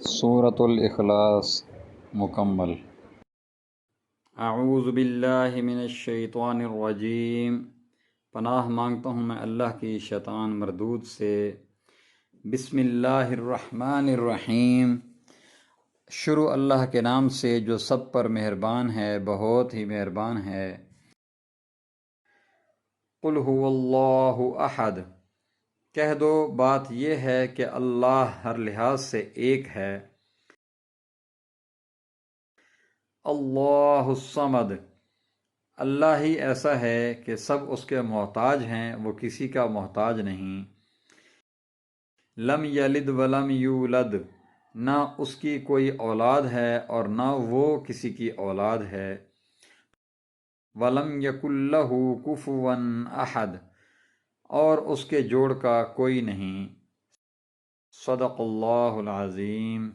سورۃ الاخلاص مکمل۔ اعوذ باللہ من الشیطان الرجیم، پناہ مانگتا ہوں میں اللہ کی شیطان مردود سے۔ بسم اللہ الرحمن الرحیم، شروع اللہ کے نام سے جو سب پر مہربان ہے، بہت ہی مہربان ہے۔ قل هو اللہ احد، کہہ دو بات یہ ہے کہ اللہ ہر لحاظ سے ایک ہے۔ اللہ الصمد، اللہ ہی ایسا ہے کہ سب اس کے محتاج ہیں، وہ کسی کا محتاج نہیں۔ لم یلد ولم یولد، نہ اس کی کوئی اولاد ہے اور نہ وہ کسی کی اولاد ہے۔ ولم یکن لہ کفوا احد، اور اس کے جوڑ کا کوئی نہیں۔ صدق اللہ العظیم۔